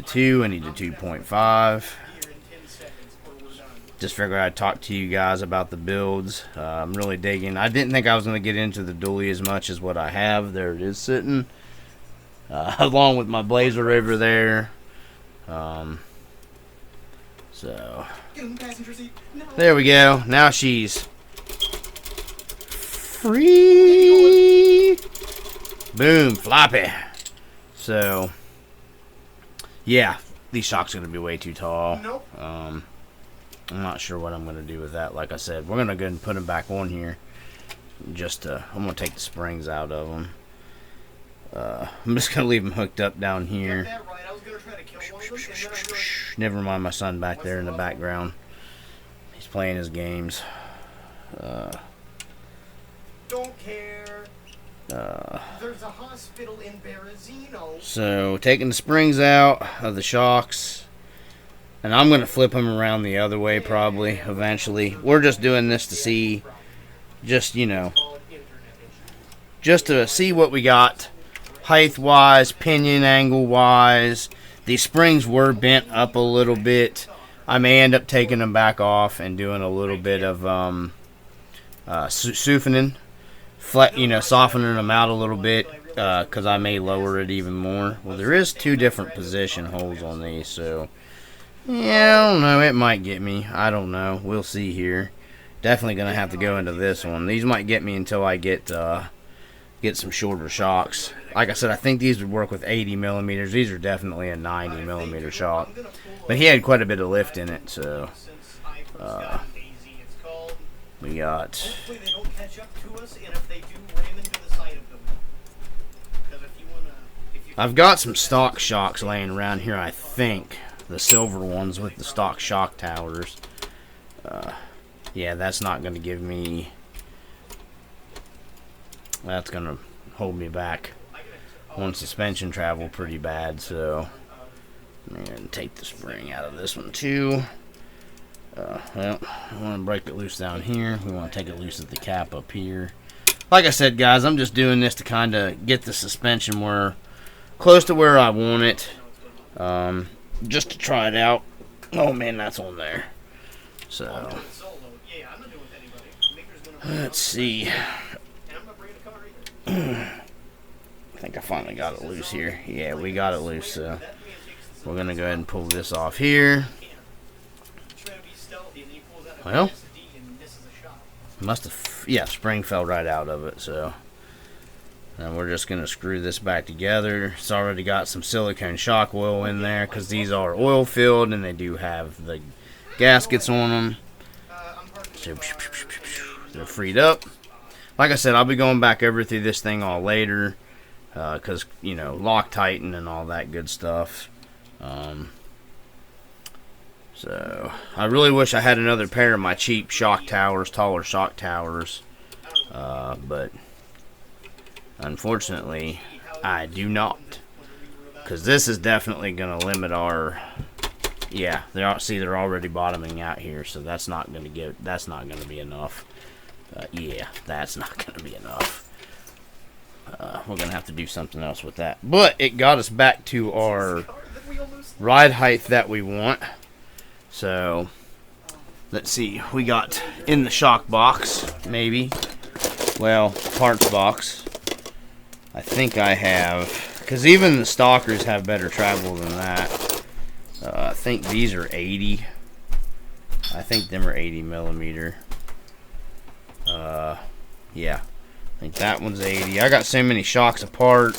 Pt.2. I need a 2.5. Just figured I'd talk to you guys about the builds. I'm really digging. I didn't think I was going to get into the dually as much as what I have. There it is sitting. Along with my Blazer over there. So, there we go. Now she's free. Boom, floppy. So, yeah, these shocks are going to be way too tall. I'm not sure what I'm going to do with that. Like I said, we're going to go ahead and put them back on here. I'm going to take the springs out of them. I'm just going to leave them hooked up down here. Never mind my son back there in the background. He's playing his games. Don't care. There's a hospital in Berezino. So, taking the springs out of the shocks. And I'm going to flip them around the other way probably eventually. We're just doing this to see, just, you know, just to see what we got height-wise, pinion angle-wise. These springs were bent up a little bit. I may end up taking them back off and doing a little bit of softening, softening them out a little bit because I may lower it even more. Well, there is 2 different position holes on these, so yeah, I don't know. It might get me. I don't know. We'll see here. Definitely going to have to go into this one. These might get me until I get some shorter shocks. Like I said, I think these would work with 80 millimeters. These are definitely a 90 millimeter shock. But he had quite a bit of lift in it, so we got. I've got some stock shocks laying around here, I think. The silver ones with the stock shock towers. Yeah, that's not going to give me. That's going to hold me back on suspension travel pretty bad, so I'm going to take the spring out of this one too. Well, I want to break it loose down here. We want to take it loose at the cap up here. Like I said, guys, I'm just doing this to kind of get the suspension close to where I want it, just to try it out. Oh man, that's on there. So let's see. I think I finally got it loose here. Yeah, we got it loose, so we're going to go ahead and pull this off here. Well, must have, yeah, spring fell right out of it, so. And we're just going to screw this back together. It's already got some silicone shock oil in there because these are oil filled and they do have the gaskets on them. So they're freed up. Like I said, I'll be going back over through this thing all later because, you know, Loctiting and all that good stuff. So I really wish I had another pair of my cheap shock towers, taller shock towers. But unfortunately, I do not. Because this is definitely going to limit our. Yeah, they're already bottoming out here, so that's not going to be enough. Yeah, that's not going to be enough. We're going to have to do something else with that. But it got us back to our ride height that we want. So, let's see. We got in the shock box, maybe. Well, parts box. I think I have, because even the stalkers have better travel than that. I think these are 80. I think them are 80 millimeter. Yeah, I think that one's 80. I got so many shocks apart,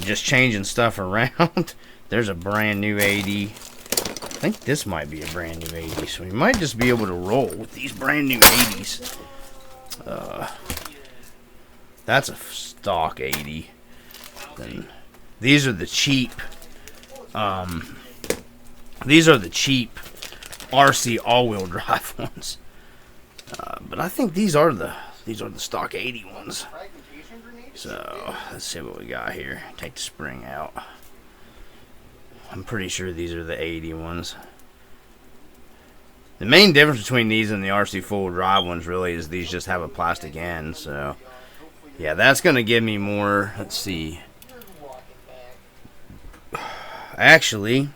just changing stuff around. There's a brand new 80. I think this might be a brand new 80, so we might just be able to roll with these brand new 80s. That's a stock 80. Then these are the cheap. These are the cheap RC all-wheel drive ones. But I think these are the stock 80 ones. So let's see what we got here. Take the spring out. I'm pretty sure these are the 80 ones. The main difference between these and the Rc4wd drive ones really is these just have a plastic end. So yeah, that's going to give me more. Let's see. actually,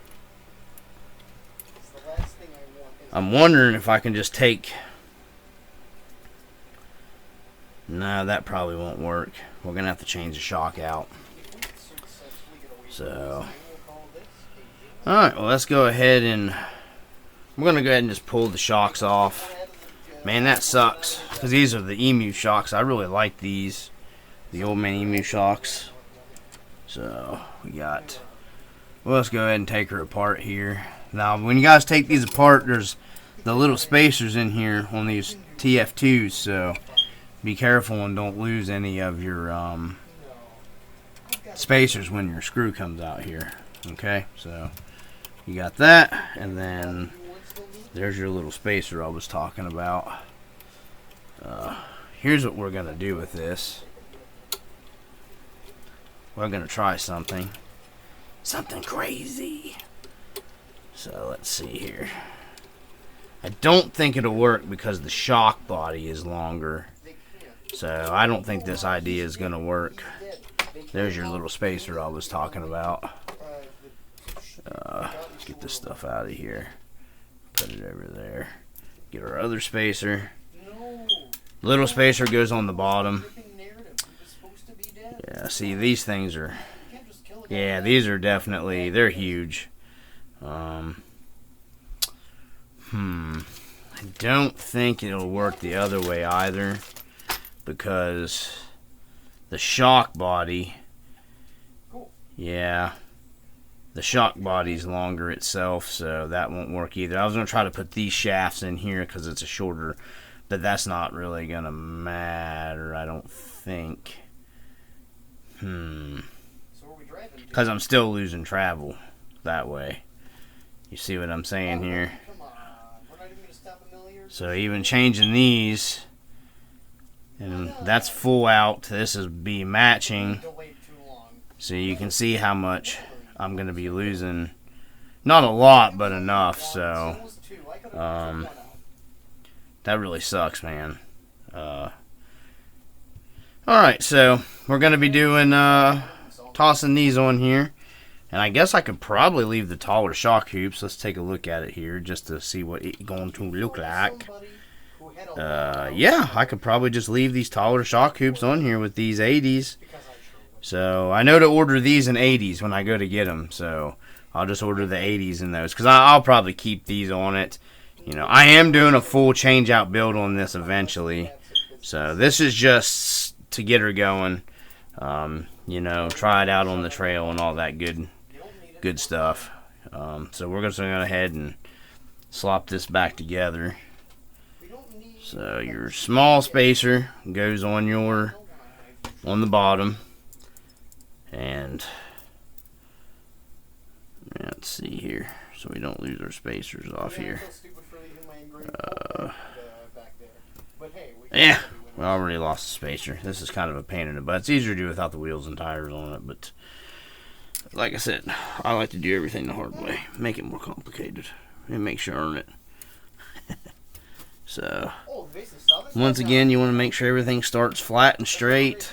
I'm wondering if I can just take... No, that probably won't work. We're going to have to change the shock out. So, alright, well, let's go ahead and... I'm going to go ahead and just pull the shocks off. Man, that sucks. Because these are the Emu shocks. I really like these. The old man Emu shocks. So, we got... Well, let's go ahead and take her apart here. Now, when you guys take these apart, there's the little spacers in here on these TF2s. So, be careful and don't lose any of your spacers when your screw comes out here. Okay, so you got that, and then there's your little spacer I was talking about. Here's what we're gonna do with this. We're gonna try something crazy. So let's see here. I don't think it'll work because the shock body is longer. So I don't think this idea is gonna work. There's your little spacer I was talking about. Let's get this stuff out of here. Put it over there. Get our other spacer. Little spacer goes on the bottom. Yeah, see, these things are... Yeah, these are definitely... They're huge. I don't think it'll work the other way either, because the shock body... Yeah, the shock body's longer itself, so that won't work either. I was going to try to put these shafts in here because it's a shorter, but that's not really going to matter, I don't think. Because I'm still losing travel that way. You see what I'm saying here? So even changing these, and that's full out, this is be matching. So you can see how much I'm going to be losing. Not a lot, but enough. So that really sucks, man. Alright, so we're going to be doing tossing these on here. And I guess I could probably leave the taller shock hoops. Let's take a look at it here just to see what it's going to look like. Yeah, I could probably just leave these taller shock hoops on here with these 80s. So I know to order these in 80s when I go to get them. So I'll just order the 80s in those, because I'll probably keep these on it. You know, I am doing a full change out build on this eventually. So this is just to get her going. You know, try it out on the trail and all that good stuff. So we're going to go ahead and slop this back together. So your small spacer goes on the bottom. And let's see here, so we don't lose our spacers off here. Yeah, we already lost the spacer. This is kind of a pain in the butt. It's easier to do without the wheels and tires on it, but like I said, I like to do everything the hard way. Make it more complicated. It makes you earn it. So, once again, you want to make sure everything starts flat and straight.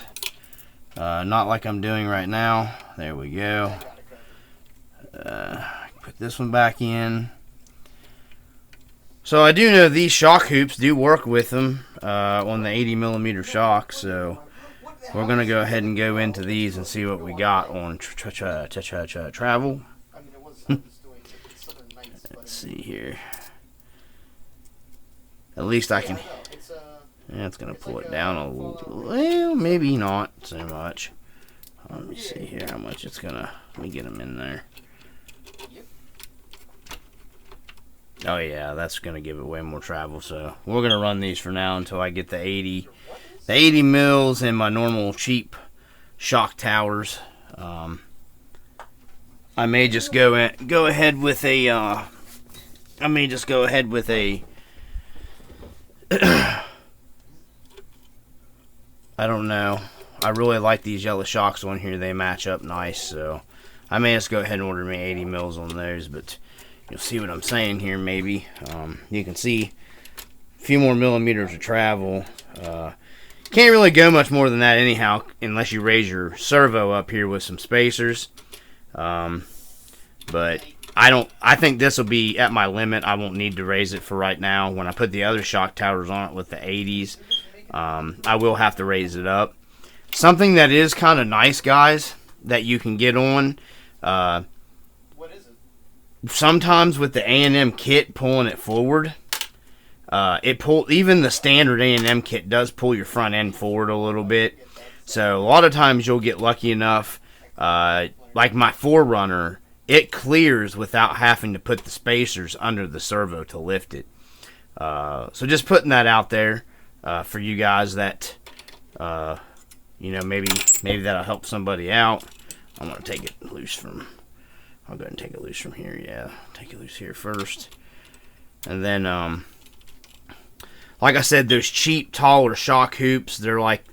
Not like I'm doing right now. There we go. Put this one back in. So I do know these shock hoops do work with them on the 80mm shock. So we're going to go ahead and go into these and see what we got on travel. Let's see here. At least I can... Yeah, it's going to pull it down a little. Well, maybe not so much. Let me see here how much it's going to... Let me get them in there. Oh, yeah, that's going to give it way more travel. So we're going to run these for now until I get the 80 mils and my normal cheap shock towers. I may just go ahead with a... I may just go ahead with a... I don't know. I really like these yellow shocks on here. They match up nice, so I may just go ahead and order me 80 mils on those, but you'll see what I'm saying here maybe. You can see a few more millimeters of travel. Can't really go much more than that anyhow, unless you raise your servo up here with some spacers. So But I think this will be at my limit. I won't need to raise it for right now. When I put the other shock towers on it with the 80s, I will have to raise it up. Something that is kind of nice, guys, that you can get on. What is it? Sometimes with the A&M kit pulling it forward, even the standard A&M kit does pull your front end forward a little bit. So a lot of times you'll get lucky enough, like my 4Runner, it clears without having to put the spacers under the servo to lift it. So just putting that out there for you guys that, maybe that'll help somebody out. I'm going to take it loose from, I'll go ahead and take it loose from here. Yeah, take it loose here first. And then, like I said, those cheap, taller shock hoops, they're like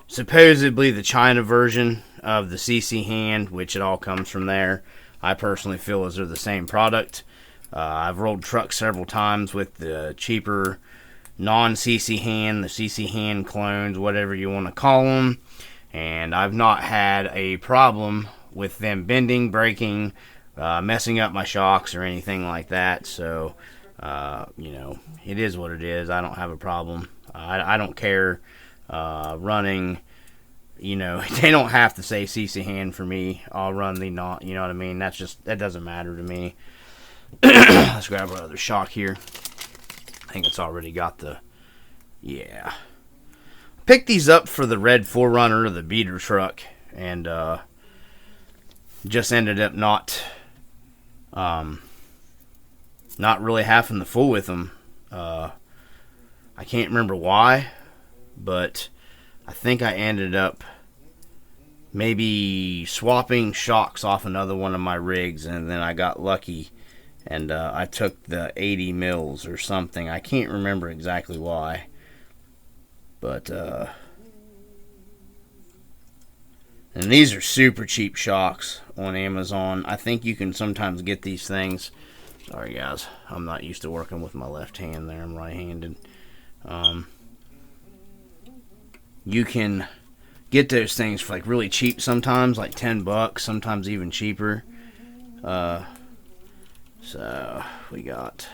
supposedly the China version of the CC hand, which it all comes from there. I personally feel as they're the same product. I've rolled trucks several times with the cheaper non-CC hand, the CC hand clones, whatever you want to call them, and I've not had a problem with them bending, breaking, messing up my shocks or anything like that. So it is what it is. I don't have a problem. I don't care running. They don't have to say CC hand for me. I'll run the not. You know what I mean? That doesn't matter to me. Let's grab our other shock here. I think it's already got the. Yeah. Picked these up for the red 4Runner, the beater truck, and just ended up not really having the fool with them. I can't remember why, but I think I ended up maybe swapping shocks off another one of my rigs, and then I got lucky, and I took the 80 mils or something. I can't remember exactly why, but and these are super cheap shocks on Amazon. I think you can sometimes get these things. Sorry guys, I'm not used to working with my left hand there. I'm right-handed. You can get those things for like really cheap sometimes, like $10, sometimes even cheaper. So we got,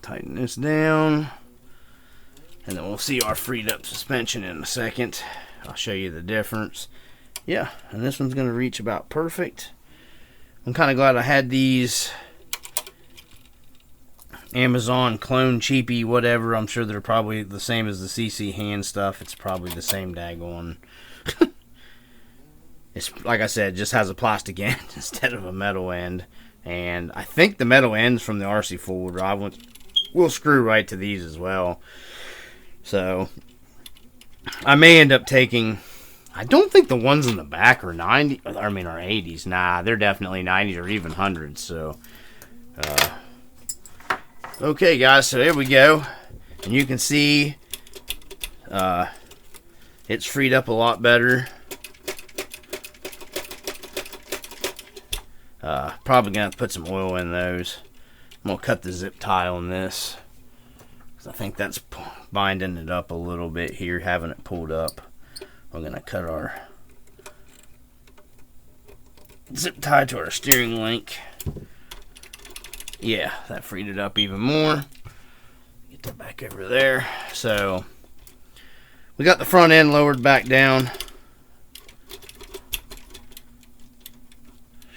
tighten this down, and then we'll see our freed up suspension in a second. I'll show you the difference. Yeah, and this one's going to reach about perfect. I'm kind of glad I had these Amazon clone cheapy whatever. I'm sure they're probably the same as the CC hand stuff. It's probably the same daggone. It's like I said, just has a plastic end instead of a metal end. And I think the metal ends from the Rc4wd will screw right to these as well. So I may end up taking, I don't think the ones in the back are 90, I mean are 80s. Nah, they're definitely 90s or even 100s. So okay guys, so there we go. And you can see it's freed up a lot better. Probably gonna have to put some oil in those. I'm gonna cut the zip tie on this, because I think that's binding it up a little bit here, having it pulled up. We're gonna cut our zip tie to our steering link. Yeah, that freed it up even more. Get that back over there. So we got the front end lowered back down.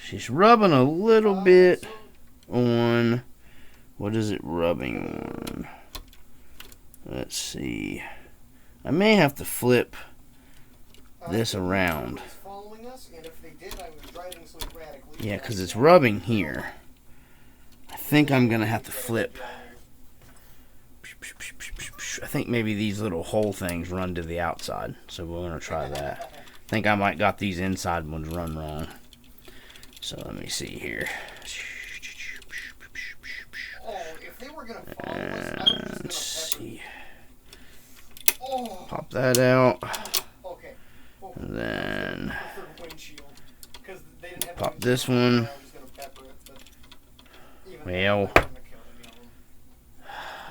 She's rubbing a little bit on, what is it rubbing on? Let's see. I may have to flip this around. Yeah, because it's rubbing here. I think I'm going to have to flip. I think maybe these little hole things run to the outside. So we're going to try that. I think I might got these inside ones run wrong. So let me see here. Let's see. Pop that out. And then pop this one. Well,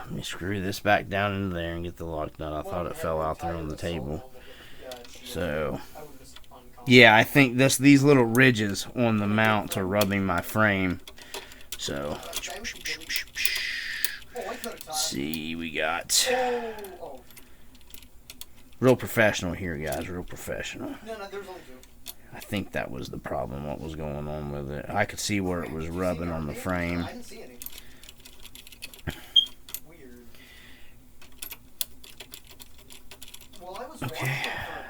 let me screw this back down into there and get the lock nut. I thought it fell out there on the table. So Yeah, I think these little ridges on the mount are rubbing my frame. So, let's see, we got real professional here, guys. Real professional. No, there's only 2. I think that was the problem. What was going on with it? I could see where it was rubbing on the frame. I didn't see any. Weird. Well, I was okay.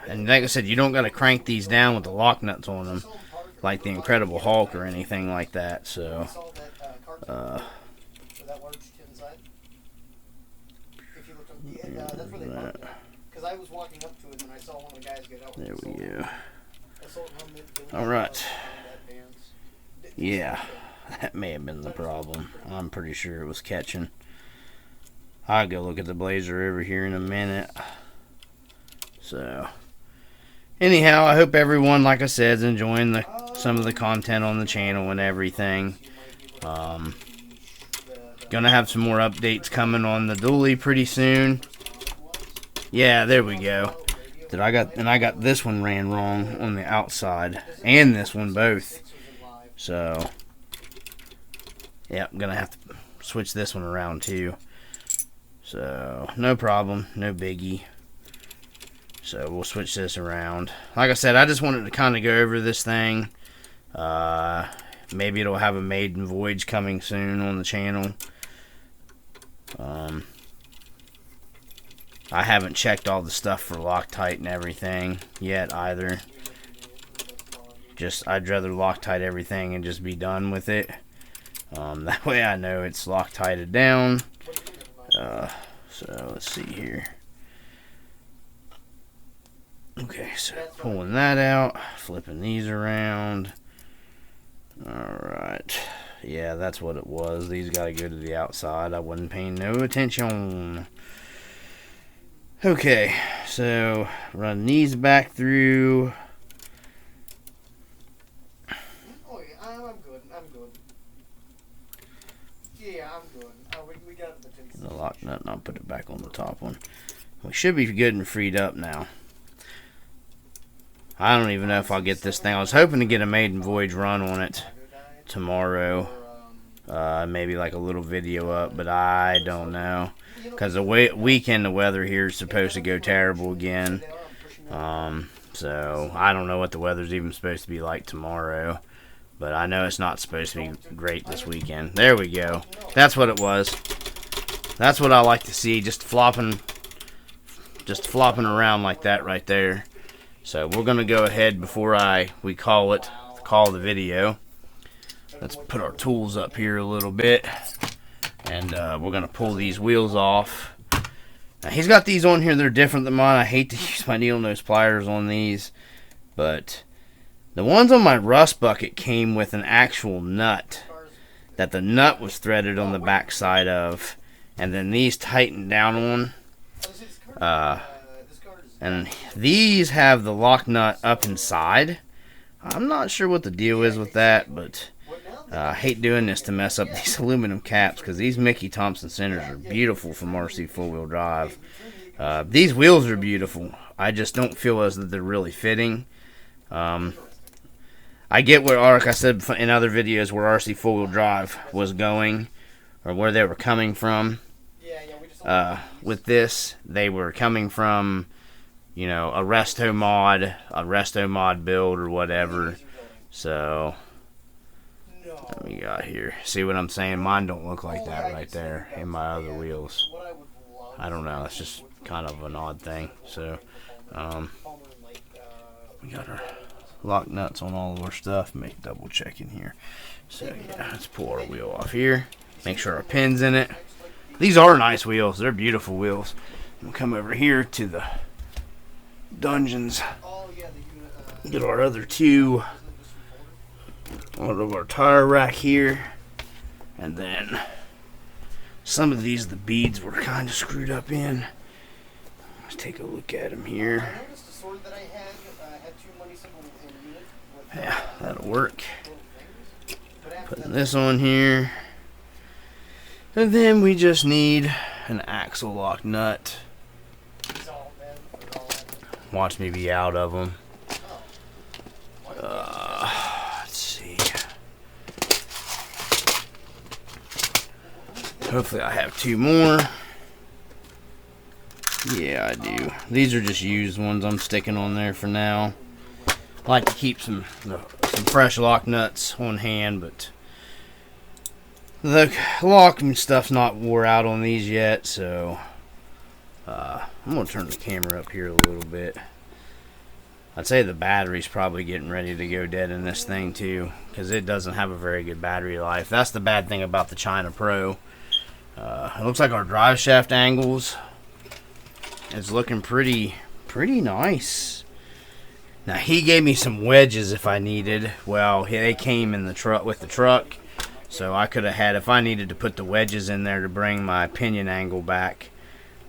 And like I said, you don't got to crank these down with the lock nuts on them, like the Incredible Hulk or anything like that. So, that large tin side. If you look up, that's where they parked it. Because I was walking up to it and I saw one of the guys get out. There we go. All All right. Yeah, that may have been the problem. I'm pretty sure it was catching. I'll go look at the Blazer over here in a minute. So, anyhow, I hope everyone, like I said, is enjoying some of the content on the channel and everything. Gonna have some more updates coming on the dually pretty soon. Yeah, there we go. I got this one ran wrong on the outside and this one both. So, yeah, I'm gonna have to switch this one around too. So, no problem, no biggie. So we'll switch this around. Like I said, I just wanted to kind of go over this thing. Maybe it'll have a maiden voyage coming soon on the channel. I haven't checked all the stuff for Loctite and everything yet either. I'd rather Loctite everything and just be done with it. That way I know it's Loctited down. So let's see here. Okay, so pulling that out, flipping these around. Alright. Yeah, that's what it was. These gotta go to the outside. I wasn't paying no attention. Okay, so run these back through. Oh yeah, I'm good. Yeah, I'm good. We got the lock nut, and I'll put it back on the top one. We should be good and freed up now. I don't even know if I'll get this thing. I was hoping to get a maiden voyage run on it tomorrow. Maybe like a little video up, but I don't know. Because the weekend, the weather here is supposed to go terrible again. So I don't know what the weather's even supposed to be like tomorrow. But I know it's not supposed to be great this weekend. There we go. That's what it was. That's what I like to see. Just flopping around like that right there. So we're gonna go ahead before we call the video. Let's put our tools up here a little bit, and we're gonna pull these wheels off. Now, he's got these on here. They're different than mine. I hate to use my needle nose pliers on these, but the ones on my rust bucket came with an actual nut that the nut was threaded on the back side of, and then these tightened down on. And these have the lock nut up inside. I'm not sure what the deal is with that, but I hate doing this to mess up these aluminum caps, because these Mickey Thompson centers are beautiful from RC4wd drive. These wheels are beautiful. I just don't feel as that they're really fitting. I get where, like I said in other videos, where RC4wd drive was going, or where they were coming from. With this, they were coming from, you know, a resto mod build or whatever. So what we got here? See what I'm saying? Mine don't look like that right there in my other wheels. I don't know. It's just kind of an odd thing. So we got our lock nuts on all of our stuff. Make double checking here. So yeah, let's pull our wheel off here. Make sure our pin's in it. These are nice wheels. They're beautiful wheels. We'll come over here to the dungeons. Get our other two out of our tire rack here. And then some of these, the beads were kind of screwed up in. Let's take a look at them here. Yeah, that'll work. Putting this on here. And then we just need an axle lock nut. Watch me be out of them. Hopefully I have 2 more. Yeah, I do. These are just used ones I'm sticking on there for now. I like to keep some fresh lock nuts on hand, but the lock and stuff's not wore out on these yet, so I'm going to turn the camera up here a little bit. I'd say the battery's probably getting ready to go dead in this thing too, because it doesn't have a very good battery life. That's the bad thing about the China Pro. It looks like our drive shaft angles is looking pretty nice. Now he gave me some wedges if I needed. Well, they came in the truck with the truck, so I could have had, if I needed to put the wedges in there to bring my pinion angle back,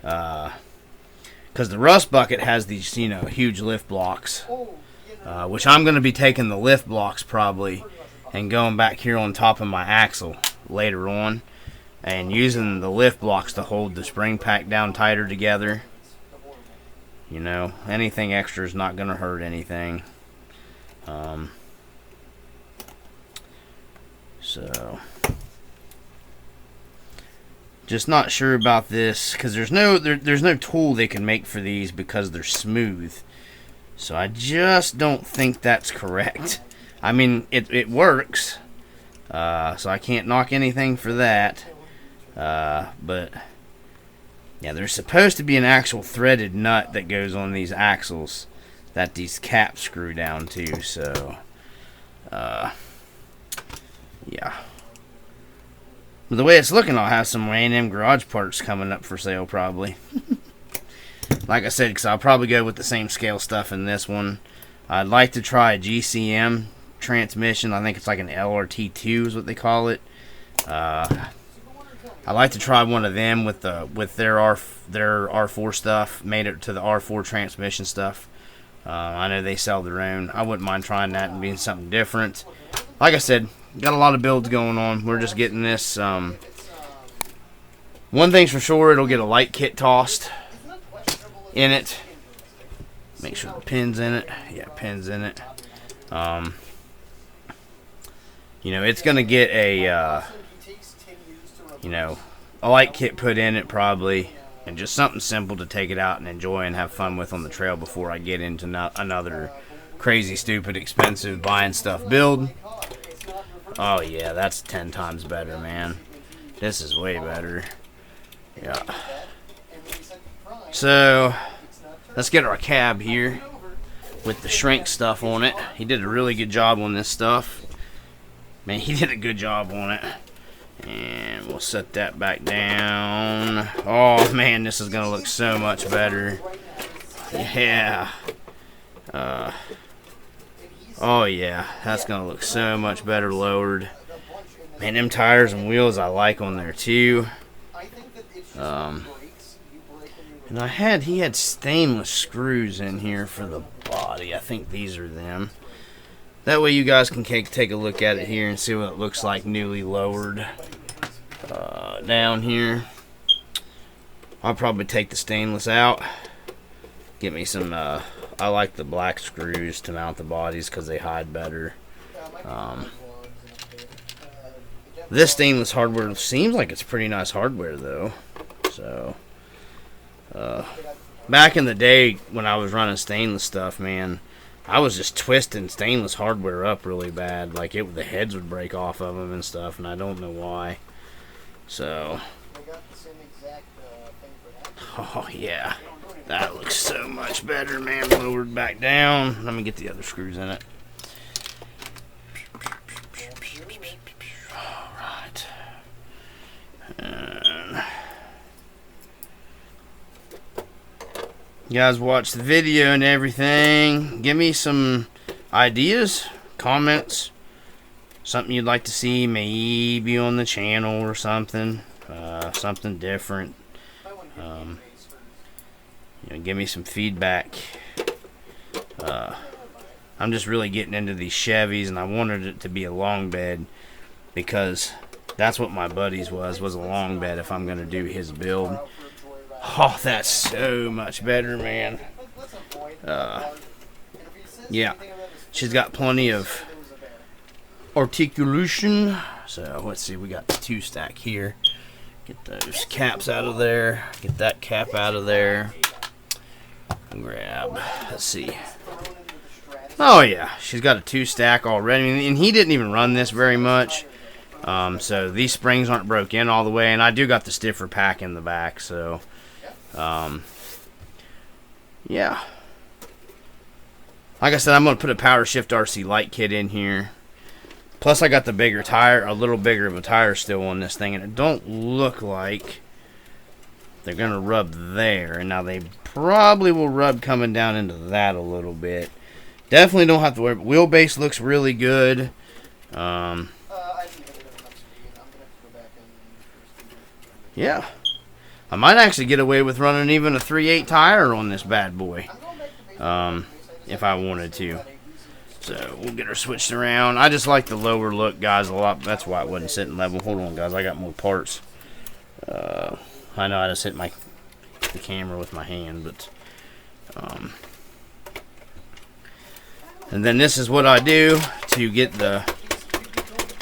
because the rust bucket has these, you know, huge lift blocks, which I'm going to be taking the lift blocks probably and going back here on top of my axle later on and using the lift blocks to hold the spring pack down tighter together. You know, anything extra is not going to hurt anything. So, just not sure about this because there's no tool they can make for these because they're smooth. So I just don't think that's correct. I mean, it works, so I can't knock anything for that. But yeah, there's supposed to be an actual threaded nut that goes on these axles that these caps screw down to, so yeah. But the way it's looking, I'll have some A&M garage parts coming up for sale probably. Like I said, because I'll probably go with the same scale stuff in this one. I'd like to try a GCM transmission. I think it's like an Rc4wd is what they call it. I like to try one of them with their R4 stuff, made it to the R4 transmission stuff. I know they sell their own. I wouldn't mind trying that and being something different. Like I said, got a lot of builds going on. We're just getting this. One thing's for sure, it'll get a light kit tossed in it. Make sure the pin's in it. Yeah, pin's in it. You know, it's gonna get a you know, a light kit put in it probably, and just something simple to take it out and enjoy and have fun with on the trail before I get into another crazy, stupid, expensive buying stuff build. Oh yeah, that's 10 times better, man. This is way better. Yeah. So let's get our cab here with the shrink stuff on it. He did a really good job on this stuff. Man, he did a good job on it. And we'll set that back down. Oh man, this is gonna look so much better. Yeah. Oh yeah, that's gonna look so much better lowered. Man, them tires and wheels I like on there too. And he had stainless screws in here for the body. I think these are them. That way you guys can take a look at it here and see what it looks like newly lowered. Down here, I'll probably take the stainless out. Get me some, I like the black screws to mount the bodies because they hide better. This stainless hardware seems like it's pretty nice hardware though. So, back in the day when I was running stainless stuff, man, I was just twisting stainless hardware up really bad. Like the heads would break off of them and stuff, and I don't know why. So, oh yeah, that looks so much better, man. Lowered back down. Let me get the other screws in it. All right. You guys watch the video and everything. Give me some ideas, comments, something you'd like to see maybe on the channel or something, something different. You know, give me some feedback. I'm just really getting into these Chevys, and I wanted it to be a long bed because that's what my buddy's was a long bed if I'm going to do his build. Oh, that's so much better, man. Yeah, she's got plenty of articulation. So let's see, we got the 2 stack here. Get those caps out of there. Get that cap out of there. Grab. Let's see. Oh yeah, she's got a 2-stack already, and he didn't even run this very much. So these springs aren't broke in all the way, and I do got the stiffer pack in the back. So, yeah. Like I said, I'm gonna put a Power Shift RC light kit in here. Plus, I got the bigger tire, a little bigger of a tire still on this thing, and it don't look like they're gonna rub there. And now they probably will rub coming down into that a little bit. Definitely don't have to worry. Wheelbase looks really good. Yeah, I might actually get away with running even a 3/8 tire on this bad boy, if I wanted to. So we'll get her switched around. I just like the lower look, guys, a lot. That's why it wasn't sitting level. Hold on, guys, I got more parts. I know I just hit the camera with my hand, but and then this is what I do to get the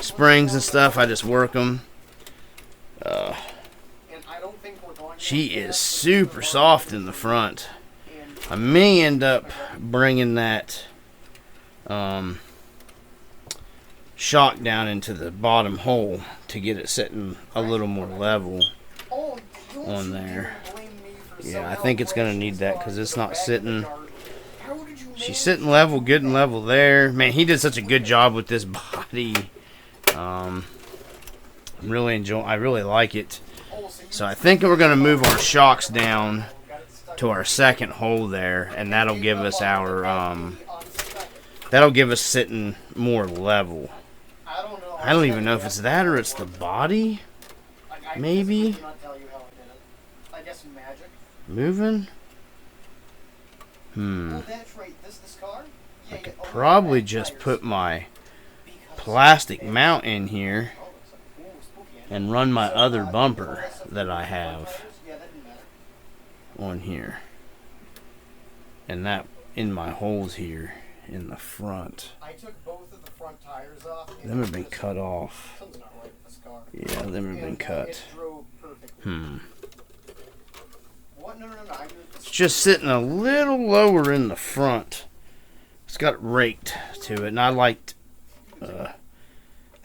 springs and stuff. I just work them. She is super soft in the front. I may end up bringing that shock down into the bottom hole to get it sitting a little more level on there. Yeah, I think it's going to need that because it's not sitting. She's sitting level, good and level there. Man, he did such a good job with this body. I'm really enjoying. I really like it. So I think we're going to move our shocks down to our second hole there, and that'll give us our sitting more level. I don't even know if it's that or it's the body. Maybe moving. I could probably just put my plastic mount in here and run my other bumper that I have on here, and that in my holes here in the front. I took both of the front tires off. Them have been cut off. Something's not right with this car. Yeah, them have been cut. It drove perfectly. What? No. It's just sitting a little lower in the front. It's got raked to it, and I liked. I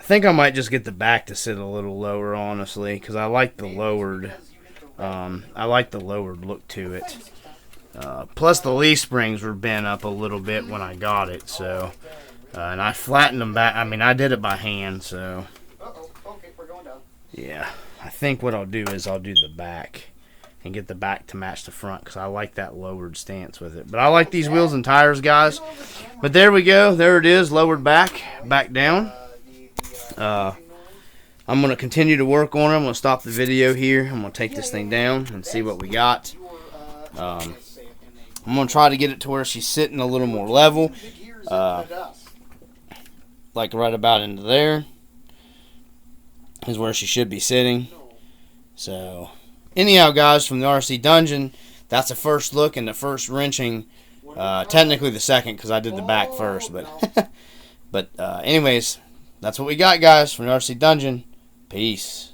think I might just get the back to sit a little lower, honestly, because I like the lowered. I like the lowered look to it. Plus, the leaf springs were bent up a little bit when I got it, so and I flattened them back. I mean, I did it by hand, so Okay, we're going down. Yeah, I think what I'll do is I'll do the back and get the back to match the front because I like that lowered stance with it. But I like these wheels and tires, guys. But there we go. There it is, lowered back down. I'm going to continue to work on it. I'm going to stop the video here. I'm going to take this thing down and see what we got. I'm going to try to get it to where she's sitting a little more level. Like right about into there is where she should be sitting. So, anyhow, guys, from the RC Dungeon, that's the first look and the first wrenching. Technically the second because I did the back first. But anyways, that's what we got, guys, from the RC Dungeon. Peace.